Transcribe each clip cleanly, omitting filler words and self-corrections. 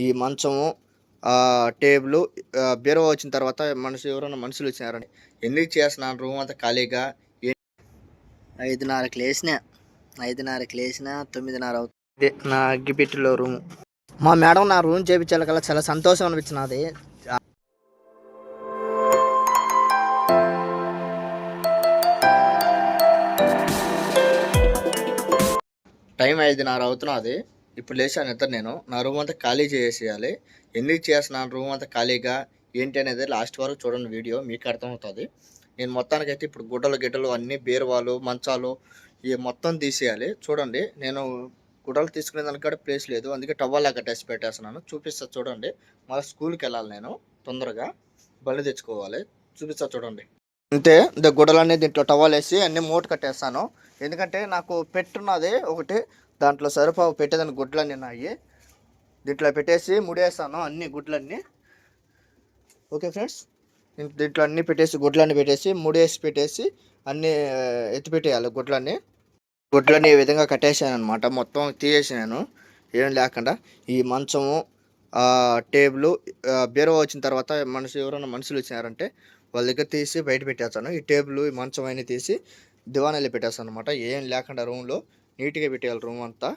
ఈ మంచము, టేబుల్, బీరువా వచ్చిన తర్వాత ఎవరైనా మనుషులు వచ్చినారని ఎందుకు చేస్తున్నాను రూమ్ అంతా ఖాళీగా. 5:30కి లేచిన 9:30 అవుతుంది నా అగ్గిపెట్టిలో రూమ్. మా మేడం నా రూమ్ చేయించాలి చాలా సంతోషం అనిపించినది. టైం 5:30 అవుతున్నది. ఇప్పుడు లేచాను నిద్ర. నేను నా రూమ్ అంతా ఖాళీ చేసేయాలి. ఎందుకు చేస్తున్నాను రూమ్ అంతా ఖాళీగా ఏంటి అనేది లాస్ట్ వరకు చూడండి వీడియో, మీకు అర్థమవుతుంది. నేను మొత్తానికైతే ఇప్పుడు గుడ్డలు అన్నీ, బీరువాలు, మంచాలు ఇవి మొత్తం తీసేయాలి. చూడండి, నేను గుడ్డలు తీసుకునే దానికాడ ప్లేస్ లేదు, అందుకే టవల్ కట్టేసి పెట్టేస్తున్నాను. చూపిస్తా చూడండి. మళ్ళీ స్కూల్కి వెళ్ళాలి, నేను తొందరగా బండి తెచ్చుకోవాలి. చూపిస్తా చూడండి. అంతే, గుడ్డలన్నీ దీంట్లో టవల్ వేసి అన్నీ మూట కట్టేస్తాను. ఎందుకంటే నాకు పెట్టున్నది ఒకటి, దాంట్లో సరిపోవు పెట్టేదాన్ని గుడ్లన్నీ నాయి. దీంట్లో పెట్టేసి ముడేస్తాను అన్ని గుడ్లన్నీ. ఓకే ఫ్రెండ్స్, దీంట్లో అన్నీ పెట్టేసి గుడ్లన్నీ పెట్టేసి పెట్టేసి అన్నీ ఎత్తిపెట్టేయాలి. గుడ్లన్నీ ఈ విధంగా కట్టేసాను అనమాట. మొత్తం తీసేసాను ఏం లేకుండా. ఈ మంచము, టేబుల్, బీరువా వచ్చిన తర్వాత ఎవరైనా మనుషులు వచ్చినారంటే వాళ్ళ దగ్గర తీసి బయట పెట్టేస్తాను. ఈ టేబుల్, ఈ మంచం అన్నీ తీసి దివాణాలు పెట్టేస్తాను అనమాట. ఏం లేకుండా రూమ్లో నీట్గా పెట్టేయాలి రూమ్ అంతా.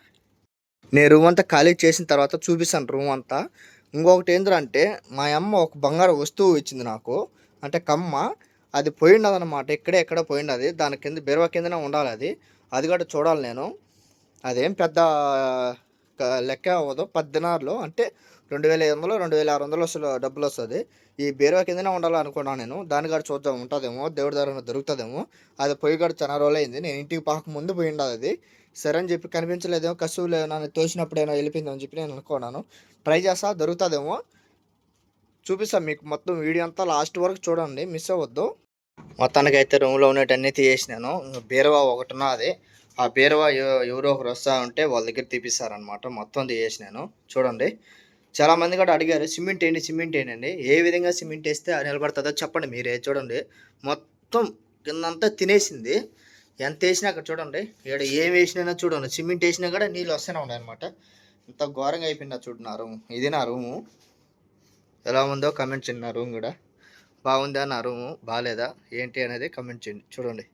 నేను రూమ్ అంతా ఖాళీ చేసిన తర్వాత చూపిస్తాను రూమ్ అంతా. ఇంకొకటి ఏంటంటే, మా అమ్మ ఒక బంగారు వస్తువు ఇచ్చింది నాకు, అంటే కమ్మ. అది పోయినదనమాట, ఎక్కడ పోయినది. దాని కింద బీరువా కిందనే ఉండాలి అది. అది కూడా చూడాలి నేను. అదేం పెద్ద లెక్క అవ్వదు. 10 దినార్లు అంటే 2500 2600 అసలు డబ్బులు వస్తుంది. ఈ బీరువా కిందనే ఉండాలనుకున్నాను నేను. దాని కాడ చూద్దాం ఉంటుందేమో, దేవుడి దగ్గర దొరుకుతుందేమో. అది పోయి కూడా చాలా రోజులు అయింది. నేను ఇంటికి ముందు పోయి ఉండదు అది. సరే అని చెప్పి కనిపించలేదేమో, కసువులు నన్ను తోసినప్పుడైనా వెళ్ళిపోయిందని చెప్పి నేను అనుకున్నాను. ట్రై చేస్తా, దొరుకుతుందేమో. చూపిస్తాను మీకు మొత్తం వీడియో అంతా లాస్ట్ వరకు చూడండి, మిస్ అవ్వద్దు. మొత్తానికి అయితే రూమ్లో ఉన్నట్టన్నీ తీసేసినాను. బీరువా ఒకటి ఉన్నది. ఆ బీరువా ఎవరో ఒకరు వస్తూ ఉంటే వాళ్ళ దగ్గర తీపిస్తారనమాట. మొత్తం తీసేసినాను. చూడండి, చాలామంది కూడా అడిగారు సిమెంట్ ఏంటి అండి. ఏ విధంగా సిమెంట్ వేస్తే నిలబడుతుందో చెప్పండి మీరే. చూడండి, మొత్తం కిందంతా తినేసింది. ఎంత వేసినా అక్కడ చూడండి, ఇక్కడ ఏం వేసినా చూడండి, సిమెంట్ వేసినా కూడా నీళ్ళు వస్తూనే ఉన్నాయి అనమాట. ఇంత ఘోరంగా అయిపోయిందా చూడు నా రూము. ఇది నా రూము. ఎలా ఉందో కమెంట్ చేయండి. నా రూమ్ కూడా బాగుందా, నా రూము బాగాలేదా ఏంటి అనేది కమెంట్ చేయండి. చూడండి,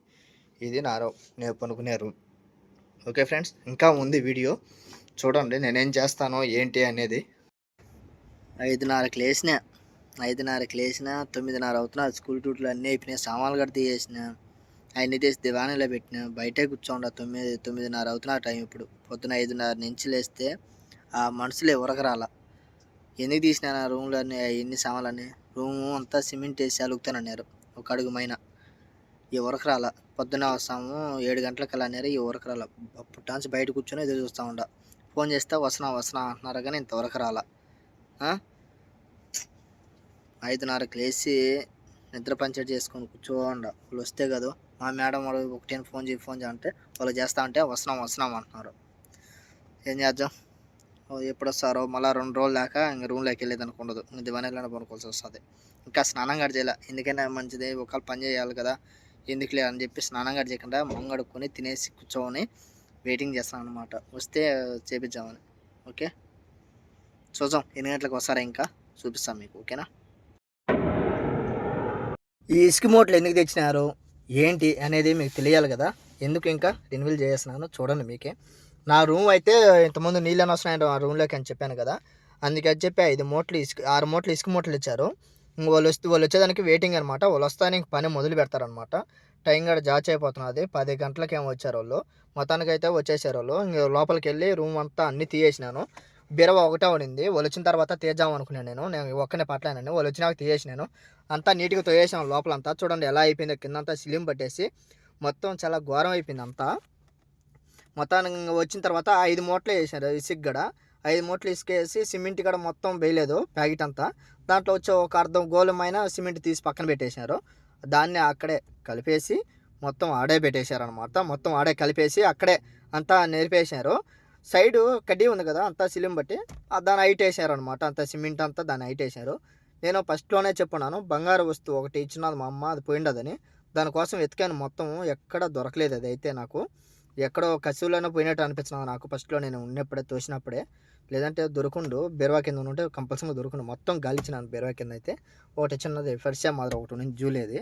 ఇది నా రూమ్, నేను పనుకునే రూమ్. ఓకే ఫ్రెండ్స్, ఇంకా ఉంది వీడియో చూడండి, నేనేం చేస్తానో ఏంటి అనేది. 5:30కి లేచిన 9:30 అవుతున్నా. స్కూల్ డ్యూటీలు అన్నీ అయిపోయినాయి. సామాన్లు కూడా తీసేసిన, అవన్నీ తీసి దివాణిలో పెట్టిన. బయటే కూర్చోండా. 9:30 అవుతున్నా టైం ఇప్పుడు. పొద్దున 5:30 నుంచి లేస్తే ఆ మనుషులు ఎవరికి రాలా. ఎందుకు తీసిన నా రూమ్లో ఎన్ని సామాన్లన్నీ. రూము అంతా సిమెంట్ వేసి అలుగుతానన్నారు. ఒక అడుగు మైన ఎవరికి రాలా. పొద్దున్న వస్తాము 7 గంటలకు అన్నారు, ఎవరికి రాలా. పుట్టాన్స్ బయట కూర్చొని ఎదురు చూస్తూ ఉండ. ఫోన్ చేస్తే వస్తున్నా అంటున్నారు కానీ ఇంతవరకు రాలా. 5:30కి లేచి నిద్ర పంచాయతీ చేసుకొని కూర్చోండా. వాళ్ళు వస్తే కదా, మా మేడం వాళ్ళు ఒకటే ఫోన్ చేయి అంటే వాళ్ళు చేస్తా అంటే వస్తున్నాం అంటున్నారు. ఏం చేద్దాం, ఎప్పుడు వస్తారో. మళ్ళీ 2 రోజులు దాకా ఇంకా రూమ్లోకి వెళ్ళేది అనుకుండదు. దివాణీలోనే పనుకోవాల్సి వస్తుంది. ఇంకా స్నానం కూడా చేయాలి. ఎందుకైనా మంచిది, ఒకళ్ళు పని చేయాలి కదా, ఎందుకులే అని చెప్పి స్నానం కూడా చేయకుండా మొంగడుకొని తినేసి కూర్చొని వెయిటింగ్ చేస్తాను అనమాట. వస్తే చేపిద్దామని. ఓకే, చూద్దాం ఎన్ని గంటలకు వస్తారా ఇంకా చూపిస్తాను మీకు. ఓకేనా. ఈ ఇసుక మూటలు ఎందుకు తెచ్చినారు ఏంటి అనేది మీకు తెలియాలి కదా. ఎందుకు ఇంకా రిన్యూవల్ చేస్తున్నాను చూడండి మీకే. నా రూమ్ అయితే ఇంతకుముందు నీళ్ళని వస్తున్నాయంట ఆ రూమ్లోకి అని చెప్పాను కదా. అందుకని చెప్పి 6 మూటలు ఇసుక మూటలు ఇచ్చారు. వాళ్ళు వచ్చేదానికి వెయిటింగ్ అనమాట. వాళ్ళు వస్తానే ఇంక పని మొదలు పెడతారనమాట. టైం కూడా జాచ్ అయిపోతున్నది. 10 గంటలకేమో వచ్చారు వాళ్ళు. మొత్తానికి అయితే వచ్చేసారు వాళ్ళు. ఇంక లోపలికి వెళ్ళి రూమ్ అంతా అన్నీ తీసేసినాను. బీరువా ఒకటే ఉండింది. వాళ్ళు వచ్చిన తర్వాత తీద్దాం అనుకున్నాను. నేను ఒక్కనే పట్టలేనండి. వాళ్ళు వచ్చినాక తీసేసినాను. అంతా నీట్గా తోయేసాను లోపలంతా. చూడండి ఎలా అయిపోయిందో, కిందంతా సిలిం పట్టేసి మొత్తం చాలా ఘోరం అయిపోయింది అంతా. మొత్తానికి వచ్చిన తర్వాత 5 మూటలు వేసారు ఇసుక గడ. 5 మూటలు ఇసుక వేసి సిమెంట్ కూడా మొత్తం వేయలేదు ప్యాకెట్ అంతా. దాంట్లో వచ్చి ఒక అర్ధం గోళమైన సిమెంట్ తీసి పక్కన పెట్టేశారు. దాన్ని అక్కడే కలిపేసి మొత్తం ఆడే పెట్టేశారనమాట. మొత్తం ఆడే కలిపేసి అక్కడే అంతా నేర్పేశారు. సైడు కడ్డీ ఉంది కదా, అంతా సిలిం బట్టి దాన్ని హైట్ వేసారనమాట. అంతా సిమెంట్ అంతా దాన్ని హైట్ వేసారు. నేను ఫస్ట్లోనే చెప్పున్నాను, బంగారు వస్తువు ఒకటి ఇచ్చినది మా అమ్మ, అది పోయిండదని. దానికోసం వెతికాను మొత్తం, ఎక్కడ దొరకలేదు. అది అయితే నాకు ఎక్కడో కసువులోనే పోయినట్టు అనిపించినది నాకు ఫస్ట్లో నేను ఉన్నప్పుడే తోసినప్పుడే. లేదంటే దొరకుండు బెరవా కింద ఉంటే కంపల్సరీగా దొరకుండు. మొత్తం గాలిచ్చినాను బెరవా కింద అయితే. ఒకటి చిన్నది ఫర్షా మాదిరి ఒకటి ఉంది జూలేది.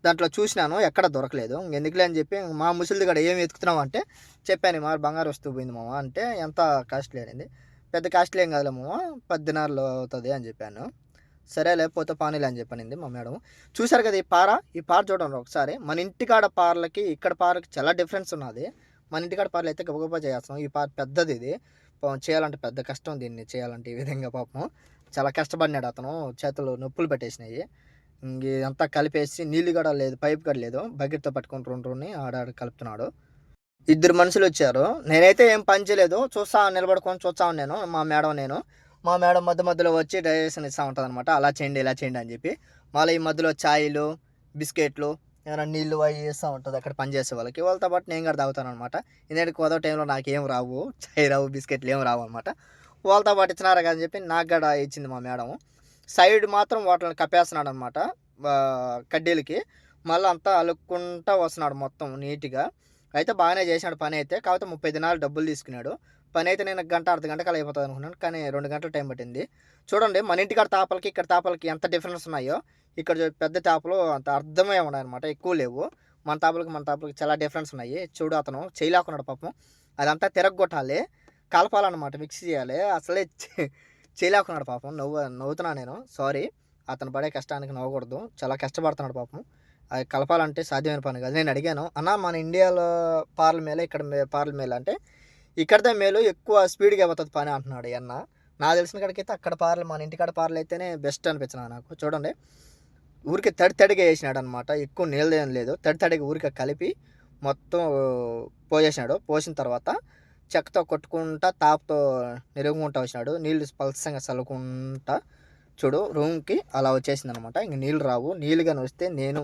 దాంట్లో చూసినాను ఎక్కడ దొరకలేదు. ఎందుకులే అని చెప్పి మా ముసలిది కూడా ఏం వెతుకుతున్నావు అంటే చెప్పాను, మా బంగారు వస్తువు పోయింది మామ అంటే. ఎంత కాస్ట్లీ అనింది. పెద్ద కాస్ట్లీ ఏం కాదులే మామ, 10 దినార్లు అవుతుంది అని చెప్పాను. సరే లేకపోతే పానీలే అని చెప్పనింది మా మేడం. చూసారు కదా ఈ పార చూడండి ఒకసారి. మన ఇంటికాడ పార్లకి ఇక్కడ పార్లకి చాలా డిఫరెన్స్ ఉన్నది. మన ఇంటికాడ పార్లు అయితే గబగబా చేస్తాం. ఈ పార పెద్దది, ఇది చేయాలంటే పెద్ద కష్టం. దీన్ని చేయాలంటే ఈ విధంగా పాపం చాలా కష్టపడినాడు అతను. చేతులు నొప్పులు పెట్టేసినాయి. ఇదంతా కలిపేసి నీళ్ళు కూడా లేదు, పైప్ కూడా లేదు, బకెట్తో పట్టుకొని రెండు ఆడ కలుపుతున్నాడు. 2 మనుషులు వచ్చారు. నేనైతే ఏం పని చేయలేదు, నిలబడుకొని చూస్తా ఉన్నాను. మా మేడం మధ్యలో వచ్చి డైజెషన్ ఇస్తూ ఉంటుంది అనమాట. అలా చేయండి ఇలా చేయండి అని చెప్పి. మళ్ళీ ఈ మధ్యలో ఛాయలు, బిస్కెట్లు, ఏమైనా నీళ్ళు అవి వేస్తూ ఉంటుంది అక్కడ పనిచేసే వాళ్ళకి. వాళ్ళతో పాటు నేను కూడా తాగుతాను అనమాట. ఎందుకంటే కొత్త టైంలో నాకేం రావు, చాయ్ రావు, బిస్కెట్లు ఏం రావు అనమాట. వాళ్ళతో పాటు ఇచ్చినారా అని చెప్పి నాకు కూడా ఇచ్చింది మా మేడం. సైడ్ మాత్రం వాటిని కప్పేస్తున్నాడు అనమాట కడ్డీలకి. మళ్ళీ అంతా అలుక్కుంటా వస్తున్నాడు మొత్తం నీట్గా. అయితే బాగానే చేసినాడు పని అయితే. కాకపోతే 30 దినాలు డబ్బులు తీసుకున్నాడు. పని అయితే నేను గంట అర్ధ గంటకల్లా అయిపోతుంది అనుకున్నాను, కానీ 2 గంటలు టైం పట్టింది. చూడండి మన ఇంటికాడ తాపలకి ఇక్కడ తాపలకి ఎంత డిఫరెన్స్ ఉన్నాయో. ఇక్కడ పెద్ద తాపలు అంత అర్థమే ఉన్నాయి అనమాట, ఎక్కువ లేవు. మన తాపలకి చాలా డిఫరెన్స్ ఉన్నాయి. చూడు అతను చేయలేకున్నాడు పాపం. అదంతా తిరగొట్టాలి, కలపాలన్నమాట, మిక్స్ చేయాలి. అసలే చేయలేకున్నాడు పాపం. నవ్వుతున్నా నేను. సారీ, అతను పడే కష్టానికి నవ్వకూడదు. చాలా కష్టపడుతున్నాడు పాపం. అది కలపాలంటే సాధ్యమైన పని కాదు. నేను అడిగాను, అన్న మన ఇండియాలో పార్ల మేలు ఇక్కడ పార్ల మేలు అంటే ఇక్కడదే మేలు, ఎక్కువ స్పీడ్గా అయిపోతుంది పని అంటున్నాడు అన్న. నాకు తెలిసిన కాడికైతే అక్కడ పార్లు, మన ఇంటికాడ పార్లు అయితేనే బెస్ట్ అనిపించినా నాకు. చూడండి ఊరికి తడిగా వేసినాడు అనమాట. ఎక్కువ నీళ్ళు ఏం లేదు, తడిగా ఊరికి కలిపి మొత్తం పోసేసినాడు. పోసిన తర్వాత చెక్కతో కొట్టుకుంటా తాపుతో నిరుగుకుంటా వచ్చినాడు. నీళ్ళు పలసంగా చల్లుకుంటా చూడు రూమ్కి అలా వచ్చేసింది అనమాట. ఇంక నీళ్ళు రావు. నీళ్ళుగాని వస్తే నేను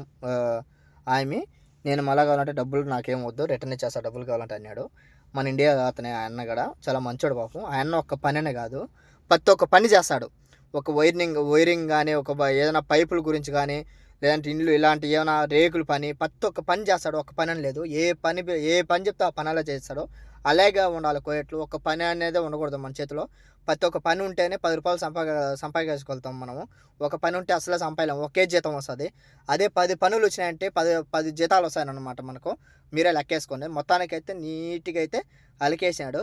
మళ్ళా కావాలంటే డబ్బులు నాకేం వద్దు, రిటర్న్ ఇచ్చేస్తా డబ్బులు కావాలంటే అన్నాడు. మన ఇండియా అతనే ఆయన కూడా చాలా మంచోడు పాపం. ఆయన ఒక్క పనినే కాదు, ప్రతి ఒక్క పని చేస్తాడు. ఒక వైరింగ్ కానీ, ఒక ఏదైనా పైపుల గురించి కానీ, లేదంటే ఇండ్లు ఇలాంటి ఏమైనా రేకుల పని, ప్రతి ఒక్క పని చేస్తాడు. ఒక పని అని లేదు, ఏ పని చెప్తే ఆ పని అలా చేస్తాడు. అలాగే ఉండాలి కోయట్లు. ఒక పని అనేది ఉండకూడదు మన చేతిలో. ప్రతి ఒక్క పని ఉంటేనే 10 రూపాయలు సంపాదించుకెళ్తాం మనము. ఒక పని ఉంటే అసలే సంపాదలేము, ఒకే జీతం వస్తుంది. అదే 10 పనులు వచ్చినాయంటే 10 జీతాలు వస్తాయన్నమాట మనకు. మీరే లెక్కేసుకోండి. మొత్తానికైతే నీట్గా అయితే అలికేసాడు.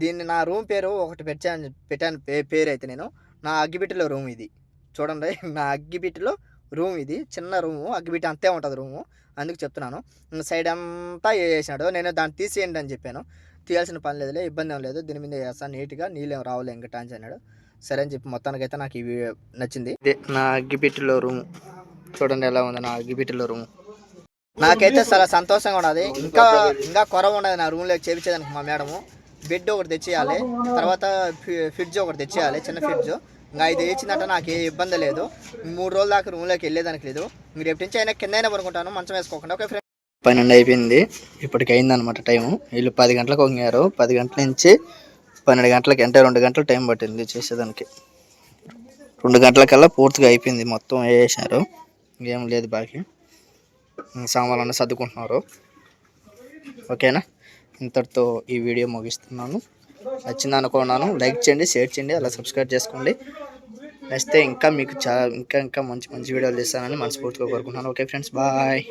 దీన్ని నా రూమ్ పేరు ఒకటి పెట్టాను పేరు అయితే నేను. నా అగ్గిబిట్టిలో రూమ్ ఇది చూడండి. నా అగ్గిబిట్టిలో రూమ్ ఇది, చిన్న రూము. అగ్గిబిట్టి అంతే ఉంటుంది రూము, అందుకు చెప్తున్నాను. సైడ్ అంతా వేసాడు. నేను దాన్ని తీసేయండి అని చెప్పాను. తీయాల్సిన పని లేదులే, ఇబ్బంది ఏం లేదు, దీని మీద వేస్తాను నీట్గా, నీళ్ళు ఏం రావాలి ఇంకా టాన్స్ అన్నాడు. సరే అని చెప్పి మొత్తానికైతే నాకు ఇవి నచ్చింది. ఇదే నా అగ్గిబిట్టిలో రూము. చూడండి ఎలా ఉంది నా అగ్గిబిట్టిలో రూము. నాకైతే చాలా సంతోషంగా ఉన్నది. ఇంకా కొరవ ఉన్నది నా రూమ్లో చేపించేదానికి. మా మేడము బెడ్ ఒకటి తెచ్చేయాలి, తర్వాత ఫ్రిడ్జ్ ఒకటి తెచ్చేయాలి, చిన్న ఫ్రిడ్జ్. ఇంకా ఇది ఇచ్చిందంటే నాకు ఏ ఇబ్బంది లేదు. 3 రోజుల దాకా రూమ్లోకి వెళ్ళేదానికి లేదు. మీరు ఎప్పటి నుంచి అయినా కిందైనా పడుకుంటాను, మంచం వేసుకోకుండా. ఓకే ఫ్రెండ్, 12 అయిపోయింది, ఇప్పటికి అయిందనమాట టైము. వీళ్ళు 10 గంటలకు వంగారు. 10 గంటల నుంచి 12 గంటలకి, అంటే 2 గంటలు టైం పట్టింది చేసేదానికి. 2 గంటలకల్లా పూర్తిగా అయిపోయింది, మొత్తం వేసేసారు. ఇంకేం లేదు బాకీ. సామాన్లన్నీ సర్దుకుంటున్నారు. ఓకేనా, ఇంతటితో ఈ వీడియో ముగిస్తున్నాను. నచ్చింది అనుకున్నాను. లైక్ చేయండి, షేర్ చేయండి, అలా సబ్స్క్రైబ్ చేసుకోండి. నచ్చితే ఇంకా మీకు ఇంకా మంచి వీడియోలు తీస్తానని మనస్ఫూర్తిగా కోరుకుంటున్నాను. Okay friends, bye.